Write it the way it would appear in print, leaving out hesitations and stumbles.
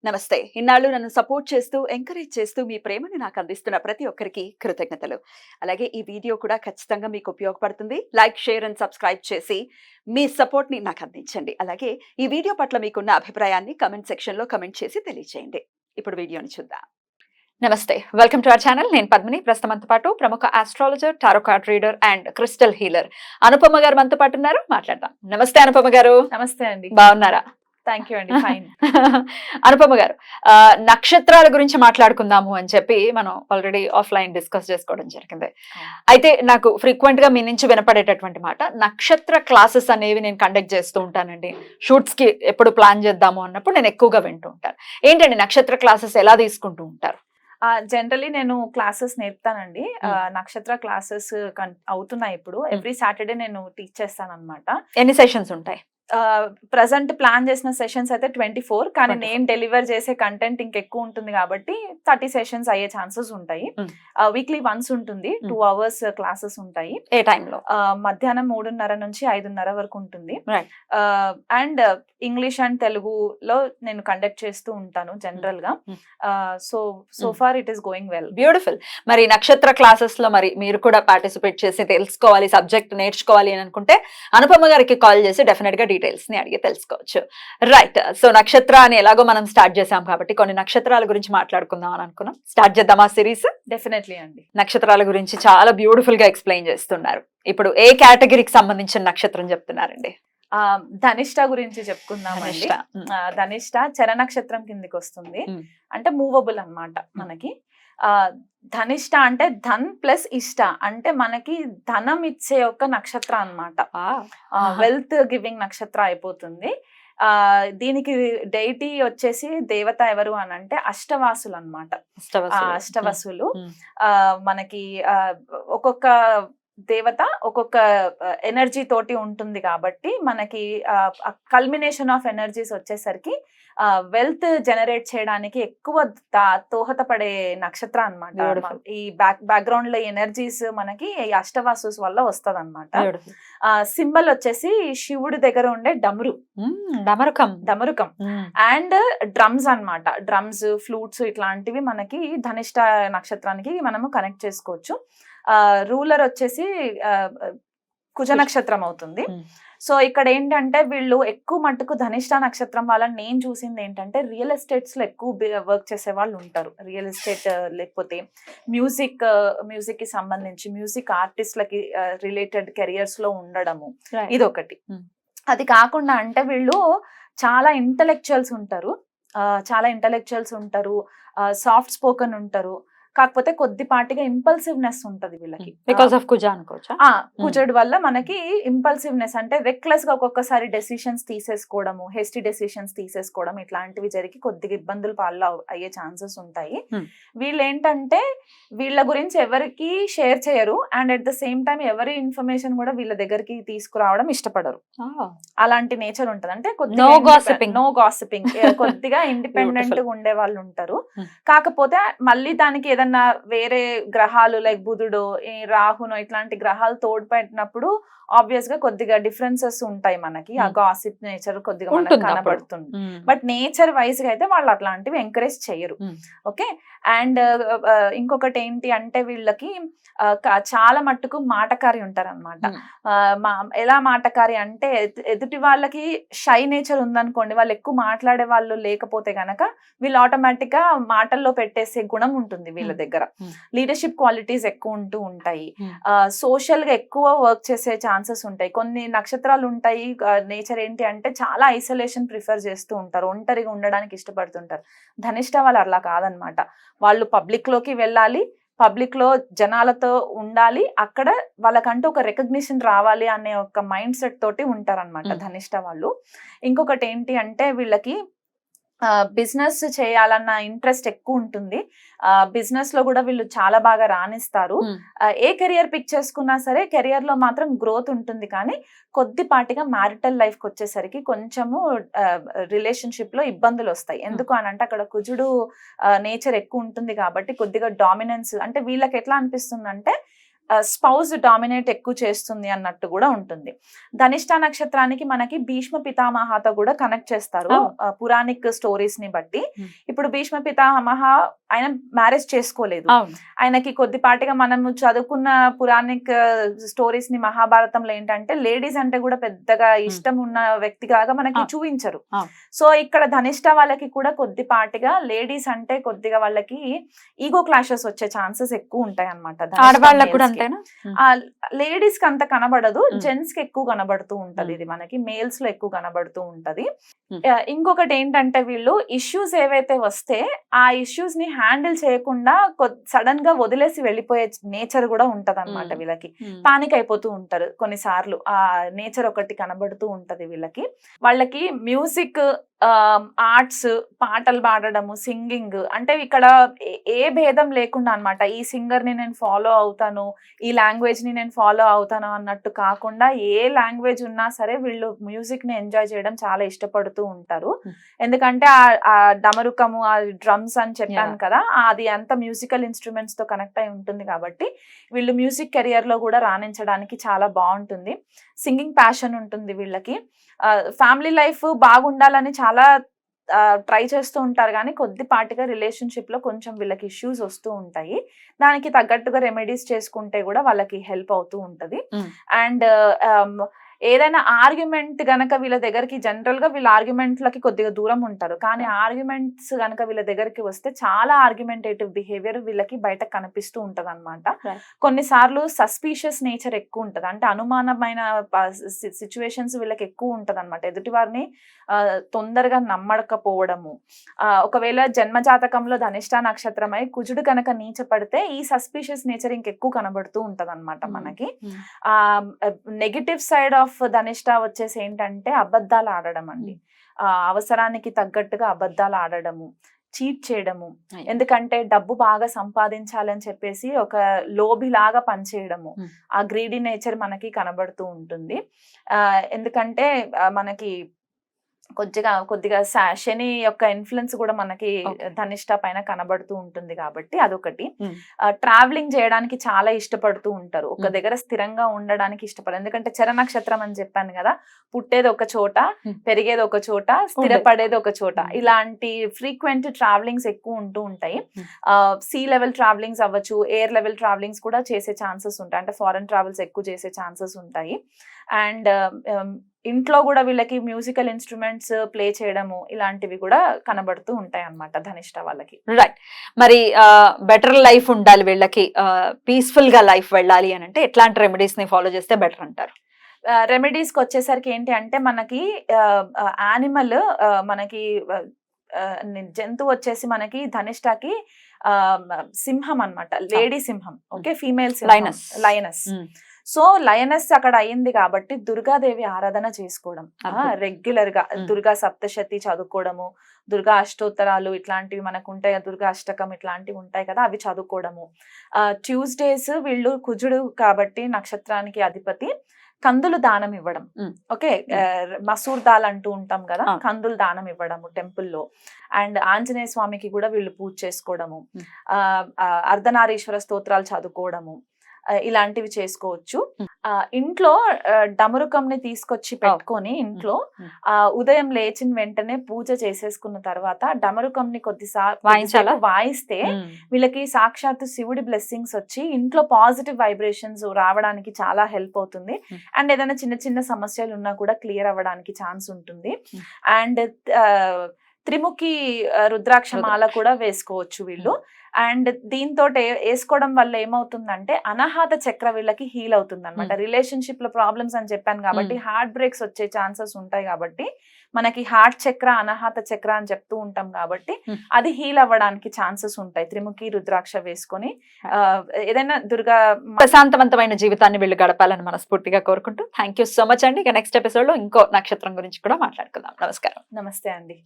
నమస్తే. ఇన్నాళ్ళు నన్ను సపోర్ట్ చేస్తూ, ఎంకరేజ్ చేస్తూ మీ ప్రేమని నాకు అందిస్తున్న ప్రతి ఒక్కరికి కృతజ్ఞతలు. అలాగే ఈ వీడియో కూడా ఖచ్చితంగా మీకు ఉపయోగపడుతుంది. లైక్, షేర్ అండ్ సబ్స్క్రైబ్ చేసి మీ సపోర్ట్‌ని నాకు అందించండి. అలాగే ఈ వీడియో పట్ల మీకున్న అభిప్రాయాన్ని కామెంట్ సెక్షన్‌లో కామెంట్ చేసి తెలియజేయండి. ఇప్పుడు వీడియోని చూద్దాం. నమస్తే. Welcome to our channel. నేను పద్మిని. ప్రస్తుతం మనతో పాటు ప్రముఖ astrologer, tarot card reader and crystal healer Anupama గారు మనతో పాటు ఉన్నారు. మాట్లాడదాం. నమస్తే అనుపమ గారు. నమస్తే అండి. బాగున్నారా? థ్యాంక్ యూ అండి. ఫైన్. అనుపమ గారు, నక్షత్రాల గురించి మాట్లాడుకుందాము అని చెప్పి మనం ఆల్రెడీ ఆఫ్లైన్ డిస్కస్ చేసుకోవడం జరిగింది. అయితే నాకు ఫ్రీక్వెంట్ గా మీ నుంచి వినపడేటటువంటి మాట, నక్షత్ర క్లాసెస్ అనేవి నేను కండక్ట్ చేస్తూ ఉంటానండి. షూట్స్ కి ఎప్పుడు ప్లాన్ చేద్దాము అన్నప్పుడు నేను ఎక్కువగా వింటూ ఉంటాను. ఏంటండి నక్షత్ర క్లాసెస్ ఎలా తీసుకుంటూ ఉంటారు? జనరలీ నేను క్లాసెస్ నేర్పుతానండి. నక్షత్ర క్లాసెస్ అవుతున్నాయి ఇప్పుడు. ఎవ్రీ సాటర్డే నేను టీచ్ చేస్తాను అనమాట. ఎన్ని సెషన్స్ ఉంటాయి? ప్రజెంట్ ప్లాన్ చేసిన సెషన్స్ అయితే 24, కానీ నేను డెలివర్ చేసే కంటెంట్ ఇంకెక్కువ ఉంటుంది కాబట్టి 30 సెషన్స్ అయ్యే ఛాన్సెస్ ఉంటాయి. వీక్లీ వన్స్ ఉంటుంది. 2 hours క్లాసెస్ ఉంటాయి. ఏ టైంలో? మధ్యాహ్నం 3:30 నుంచి 5:30 వరకు ఉంటుంది. అండ్ ఇంగ్లీష్ అండ్ తెలుగులో నేను కండక్ట్ చేస్తూ ఉంటాను జనరల్ గా. So far it is going well. Beautiful. మరి నక్షత్ర క్లాసెస్ లో మరి మీరు కూడా పార్టిసిపేట్ చేసి తెలుసుకోవాలి, సబ్జెక్ట్ నేర్చుకోవాలి అని అనుకుంటే అనుపమ గారికి కాల్ చేసి డెఫినెట్ గా డీటెయిల్స్ ని అడిగి తెలుసుకోవచ్చు. రైట్. సో నక్షత్ర అని ఎలాగో మనం స్టార్ట్ చేసాం కాబట్టి కొన్ని నక్షత్రాల గురించి మాట్లాడుకుందాం అని అనుకున్నాం. స్టార్ట్ చేద్దామా సిరీస్? డెఫినెట్లీ అండి. నక్షత్రాల గురించి చాలా బ్యూటిఫుల్ గా ఎక్స్ప్లెయిన్ చేస్తున్నారు. ఇప్పుడు ఏ కేటగిరీకి సంబంధించిన నక్షత్రం చెప్తున్నారండి? ధనిష్ట గురించి చెప్పుకుందామండి. ధనిష్ట చర నక్షత్రం కిందికి వస్తుంది. అంటే మూవబుల్ అన్నమాట మనకి. ధనిష్ట అంటే ధన్ ప్లస్ ఇష్ట, అంటే మనకి ధనం ఇచ్చే ఒక నక్షత్ర అన్నమాట. వెల్త్ గివింగ్ నక్షత్ర అయిపోతుంది. దీనికి డైటీ వచ్చేసి దేవత ఎవరు అని అంటే అష్టవాసులు అన్నమాట. అష్టవసులు మనకి ఒక్కొక్క దేవత ఒక్కొక్క ఎనర్జీ తోటి ఉంటుంది కాబట్టి మనకి కల్మినేషన్ ఆఫ్ ఎనర్జీస్ వచ్చేసరికి వెల్త్ జనరేట్ చేయడానికి ఎక్కువ దోహదపడే నక్షత్రం అన్నమాట. ఈ బ్యాక్గ్రౌండ్ లో ఎనర్జీస్ మనకి ఈ అష్టవాసుస్ వల్ల వస్తది అనమాట. సింబల్ వచ్చేసి శివుడి దగ్గర ఉండే డమరుకం అండ్ డ్రమ్స్ అన్నమాట. డ్రమ్స్, ఫ్లూట్స్ ఇట్లాంటివి మనకి ధనిష్ట నక్షత్రానికి మనము కనెక్ట్ చేసుకోవచ్చు. రూలర్ వచ్చేసి కుజ నక్షత్రం అవుతుంది. సో ఇక్కడ ఏంటంటే వీళ్ళు ఎక్కువ మట్టుకు ధనిష్ట నక్షత్రం వాళ్ళని నేను చూసింది ఏంటంటే రియల్ ఎస్టేట్స్ లో ఎక్కువ వర్క్ చేసే వాళ్ళు ఉంటారు. రియల్ ఎస్టేట్ లేకపోతే మ్యూజిక్ కి సంబంధించి మ్యూజిక్ ఆర్టిస్ట్లకి రిలేటెడ్ కెరియర్స్ లో ఉండడము ఇదొకటి. అది కాకుండా అంటే వీళ్ళు చాలా ఇంటలెక్చువల్స్ ఉంటారు, సాఫ్ట్ స్పోకన్ ఉంటారు. కాకపోతే కొద్దిపాటిగా ఇంపల్సివ్నెస్ ఉంటది వీళ్ళకి. బికాస్ ఆఫ్ కుజ అనుకోవచ్చా? కుజుడు వల్ల మనకి ఇంపల్సివ్నెస్ అంటే రెక్లెస్ గా ఒక్కొక్కసారి డెసిషన్స్ తీసేసుకోవడము, హెస్టీ డెసిషన్స్ తీసేసుకోవడం ఇట్లాంటివి జరిగి కొద్దిగా ఇబ్బందులు పాలు అయ్యే ఛాన్సెస్ ఉంటాయి. వీళ్ళు ఏంటంటే వీళ్ళ గురించి ఎవరికి షేర్ చేయరు and at the same time ఎవరి ఇన్ఫర్మేషన్ కూడా వీళ్ళ దగ్గరికి తీసుకురావడం ఇష్టపడరు. అలాంటి నేచర్ ఉంటది. అంటే నో గాసిపింగ్ కొద్దిగా ఇండిపెండెంట్ గా ఉండే వాళ్ళు ఉంటారు. కాకపోతే మళ్ళీ దానికి ఏదన్నా వేరే గ్రహాలు లైక్ బుధుడు, రాహునో ఇట్లాంటి గ్రహాలు తోడ్పెట్టినప్పుడు ఆబ్వియస్ గా కొద్దిగా డిఫరెన్సెస్ ఉంటాయి మనకి. ఆ గాసిప్ నేచర్ కొద్దిగా మనకి కనబడుతుంది. బట్ నేచర్ వైజ్ గా అయితే వాళ్ళు అట్లాంటివి ఎంకరేజ్ చేయరు. ఓకే. అండ్ ఇంకొకటి ఏంటి అంటే వీళ్ళకి చాలా మట్టుకు మాటకారి ఉంటారన్నమాట. ఎలా మాటకారి అంటే ఎదుటి వాళ్ళకి షై నేచర్ ఉందనుకోండి, వాళ్ళు ఎక్కువ మాట్లాడే వాళ్ళు లేకపోతే గనక వీళ్ళు ఆటోమేటిక్ గా మాటల్లో పెట్టేసే గుణం ఉంటుంది వీళ్ళ దగ్గర. లీడర్షిప్ క్వాలిటీస్ ఎక్కువ ఉంటూ ఉంటాయి. సోషల్ గా ఎక్కువ వర్క్ చేసే ఛాన్సెస్ ఉంటాయి. కొన్ని నక్షత్రాలు ఉంటాయి నేచర్ ఏంటి అంటే చాలా ఐసోలేషన్ ప్రిఫర్ చేస్తూ ఉంటారు, ఒంటరిగా ఉండడానికి ఇష్టపడుతుంటారు. ధనిష్ట వాళ్ళు అలా కాదనమాట. వాళ్ళు పబ్లిక్ లోకి వెళ్ళాలి, పబ్లిక్ లో జనాలతో ఉండాలి, అక్కడ వాళ్ళకంటూ ఒక రికగ్నిషన్ రావాలి అనే ఒక మైండ్ సెట్ తోటి ఉంటారనమాట ధనిష్ట వాళ్ళు. ఇంకొకటి ఏంటి అంటే వీళ్ళకి బిజినెస్ చేయాలన్న ఇంట్రెస్ట్ ఎక్కువ ఉంటుంది. బిజినెస్ లో కూడా వీళ్ళు చాలా బాగా రాణిస్తారు. ఏ కెరియర్ పిక్ చేసుకున్నా సరే కెరియర్ లో మాత్రం గ్రోత్ ఉంటుంది. కానీ కొద్దిపాటిగా మ్యారిటల్ లైఫ్ కి వచ్చేసరికి కొంచెము రిలేషన్షిప్ లో ఇబ్బందులు వస్తాయి. ఎందుకు అని అంటే అక్కడ కుజుడు నేచర్ ఎక్కువ ఉంటుంది కాబట్టి కొద్దిగా డామినెన్స్. అంటే వీళ్ళకి ఎట్లా అనిపిస్తుంది అంటే స్పౌజ్ డామినేట్ ఎక్కువ చేస్తుంది అన్నట్టు కూడా ఉంటుంది. ధనిష్ట నక్షత్రానికి మనకి భీష్మ పితామహతో కూడా కనెక్ట్ చేస్తారు పురాణిక్ స్టోరీస్ ని బట్టి. ఇప్పుడు భీష్మ పితామహ ఆయన మ్యారేజ్ చేసుకోలేదు, ఆయనకి కొద్దిపాటిగా మనం చదువుకున్న పురాణిక్ స్టోరీస్ ని మహాభారతంలో ఏంటంటే లేడీస్ అంటే కూడా పెద్దగా ఇష్టం ఉన్న వ్యక్తిగా మనకి చూపించరు. సో ఇక్కడ ధనిష్ట వాళ్ళకి కూడా కొద్దిపాటిగా లేడీస్ అంటే కొద్దిగా వాళ్ళకి ఈగో క్లాషెస్ వచ్చే ఛాన్సెస్ ఎక్కువ ఉంటాయి అన్నమాట. లేడీస్ కి అంత కనబడదు, జెంట్స్ కి ఎక్కువ కనబడుతూ ఉంటది, ఇది మనకి మేల్స్ లో ఎక్కువ కనబడుతూ ఉంటది. ఇంకొకటి ఏంటంటే వీళ్ళు ఇష్యూస్ ఏవైతే వస్తే ఆ ఇష్యూస్ ని హ్యాండిల్ చేయకుండా సడన్ గా వదిలేసి వెళ్ళిపోయే నేచర్ కూడా ఉంటది అనమాట వీళ్ళకి. పానిక్ అయిపోతూ ఉంటారు కొన్నిసార్లు, ఆ నేచర్ ఒకటి కనబడుతూ ఉంటది వీళ్ళకి. వాళ్ళకి మ్యూజిక్, ఆర్ట్స్, పాటలు పాడడము, సింగింగ్ అంటే ఇక్కడ ఏ భేదం లేకుండా అన్నమాట. ఈ సింగర్ ని నేను ఫాలో అవుతాను, ఈ లాంగ్వేజ్ ని నేను ఫాలో అవుతాను అన్నట్టు కాకుండా ఏ లాంగ్వేజ్ ఉన్నా సరే వీళ్ళు మ్యూజిక్ ని ఎంజాయ్ చేయడం చాలా ఇష్టపడుతూ ఉంటారు. ఎందుకంటే ఆ డమరుకము, ఆ డ్రమ్స్ అని చెప్పాను కదా, అది అంత మ్యూజికల్ ఇన్స్ట్రుమెంట్స్ తో కనెక్ట్ అయి ఉంటుంది కాబట్టి వీళ్ళు మ్యూజిక్ కెరియర్ లో కూడా రాణించడానికి చాలా బాగుంటుంది. సింగింగ్ ప్యాషన్ ఉంటుంది వీళ్ళకి. ఫ్యామిలీ లైఫ్ బాగుండాలని చాలా ట్రై చేస్తూ ఉంటారు, కానీ కొద్దిపాటిగా రిలేషన్షిప్ లో కొంచెం వీళ్ళకి ఇష్యూస్ వస్తూ ఉంటాయి. దానికి తగ్గట్టుగా రెమెడీస్ చేసుకుంటే కూడా వాళ్ళకి హెల్ప్ అవుతూ ఉంటది. అండ్ ఏదైనా ఆర్గ్యుమెంట్ గనక వీళ్ళ దగ్గరికి, జనరల్ గా వీళ్ళ ఆర్గ్యుమెంట్లకి కొద్దిగా దూరం ఉంటారు, కానీ ఆర్గ్యుమెంట్స్ గనక వీళ్ళ దగ్గరికి వస్తే చాలా ఆర్గ్యుమెంటేటివ్ బిహేవియర్ వీళ్ళకి బయట కనిపిస్తూ ఉంటది అనమాట. కొన్నిసార్లు సస్పీషియస్ నేచర్ ఎక్కువ ఉంటది, అంటే అనుమానమైన సిచ్యువేషన్స్ వీళ్ళకి ఎక్కువ ఉంటది అనమాట. ఎదుటి వారిని తొందరగా నమ్మడకపోవడము. ఒకవేళ జన్మజాతకంలో ధనిష్ట నక్షత్రమై కుజుడు కనుక నీచపడితే ఈ సస్పీషియస్ నేచర్ ఇంకెక్కువ కనబడుతూ ఉంటది అనమాట మనకి. నెగటివ్ సైడ్ ఆఫ్ ధనిష్ట వచ్చేసి ఏంటంటే అబద్ధాలు ఆడడం అండి. అవసరానికి తగ్గట్టుగా అబద్ధాలు ఆడడము, చీట్ చేయడము. ఎందుకంటే డబ్బు బాగా సంపాదించాలని చెప్పేసి ఒక లోభిలాగా పనిచేయడము, ఆ గ్రీడీ నేచర్ మనకి కనబడుతూ ఉంటుంది. ఎందుకంటే మనకి కొద్దిగా శని యొక్క ఇన్ఫ్లుయెన్స్ కూడా మనకి ధనిష్ట పైన కనబడుతూ ఉంటుంది కాబట్టి అదొకటి. ట్రావెలింగ్ చేయడానికి చాలా ఇష్టపడుతూ ఉంటారు, ఒక దగ్గర స్థిరంగా ఉండడానికి ఇష్టపడరు. ఎందుకంటే చర నక్షత్రం అని చెప్పాను కదా, పుట్టేది ఒక చోట, పెరిగేది ఒక చోట, స్థిరపడేది ఒక చోట. ఇలాంటి ఫ్రీక్వెంట్ ట్రావెలింగ్స్ ఎక్కువ ఉంటూ ఉంటాయి. సీ లెవెల్ ట్రావెలింగ్స్ అవ్వచ్చు, ఎయిర్ లెవెల్ ట్రావెలింగ్స్ కూడా చేసే ఛాన్సెస్ ఉంటాయి, అంటే ఫారెన్ ట్రావెల్స్ ఎక్కువ చేసే ఛాన్సెస్ ఉంటాయి. అండ్ ఇంట్లో కూడా వీళ్ళకి మ్యూజికల్ ఇన్స్ట్రుమెంట్స్ ప్లే చేయడము ఇలాంటివి కూడా కనబడుతూ ఉంటాయి అన్నమాట ధనిష్ట వాళ్ళకి. రైట్. మరి బెటర్ లైఫ్ ఉండాలి వీళ్ళకి, పీస్ఫుల్ గా లైఫ్ వెళ్ళాలి అని అంటే ఎట్లాంటి రెమెడీస్ ని ఫాలో చేస్తే బెటర్ అంటారు? రెమెడీస్ కి వచ్చేసరికి ఏంటి అంటే మనకి యానిమల్, మనకి జంతువు వచ్చేసి మనకి ధనిష్టకి సింహం అన్నమాట, లేడీ సింహం. Okay, female lioness. So lioness అక్కడ అయింది కాబట్టి దుర్గాదేవి ఆరాధన చేసుకోవడం, రెగ్యులర్ గా దుర్గా సప్తశతి చదువుకోవడము, దుర్గా అష్టోత్తరాలు ఇట్లాంటివి మనకు ఉంటాయి, దుర్గా అష్టకం ఇట్లాంటివి ఉంటాయి కదా, అవి చదువుకోవడము. ట్యూస్డేస్ వీళ్ళు కుజుడు కాబట్టి నక్షత్రానికి అధిపతి, కందులు దానం ఇవ్వడం. ఓకే, మసూర్ దాల్ అంటూ ఉంటాం కదా, కందులు దానం ఇవ్వడము టెంపుల్లో. అండ్ ఆంజనేయ స్వామికి కూడా వీళ్ళు పూజ చేసుకోవడము, అర్ధనారీశ్వర స్తోత్రాలు చదువుకోవడము, ఇలాంటివి చేసుకోవచ్చు. ఇంట్లో డమరుకంని తీసుకొచ్చి పెట్టుకొని ఇంట్లో ఉదయం లేచిన వెంటనే పూజ చేసేసుకున్న తర్వాత డమరుకంని కొద్దిసార్లు వాయిస్తే వీళ్ళకి సాక్షాత్తు శివుడి బ్లెస్సింగ్స్ వచ్చి ఇంట్లో పాజిటివ్ వైబ్రేషన్స్ రావడానికి చాలా హెల్ప్ అవుతుంది. అండ్ ఏదైనా చిన్న చిన్న సమస్యలు ఉన్నా కూడా క్లియర్ అవ్వడానికి ఛాన్స్ ఉంటుంది. అండ్ త్రిముఖి రుద్రాక్ష మాల కూడా వేసుకోవచ్చు వీళ్ళు. అండ్ దీంతో వేసుకోవడం వల్ల ఏమవుతుందంటే అనాహత చక్ర వీళ్ళకి హీల్ అవుతుంది అనమాట. రిలేషన్షిప్ లో ప్రాబ్లమ్స్ అని చెప్పాను కాబట్టి హార్ట్ బ్రేక్స్ వచ్చే ఛాన్సెస్ ఉంటాయి కాబట్టి మనకి హార్ట్ చక్ర, అనాహత చక్ర అని చెప్తూ ఉంటాం కాబట్టి అది హీల్ అవ్వడానికి ఛాన్సెస్ ఉంటాయి త్రిముఖి రుద్రాక్ష వేసుకొని. ఏదైనా దుర్గా ప్రశాంతవంతమైన జీవితాన్ని వీళ్ళు గడపాలని మనస్ఫూర్తిగా కోరుకుంటూ థ్యాంక్ యూ సో మచ్ అండి. ఇక నెక్స్ట్ ఎపిసోడ్ లో ఇంకో నక్షత్రం గురించి కూడా మాట్లాడుకుందాం. నమస్కారం. నమస్తే అండి.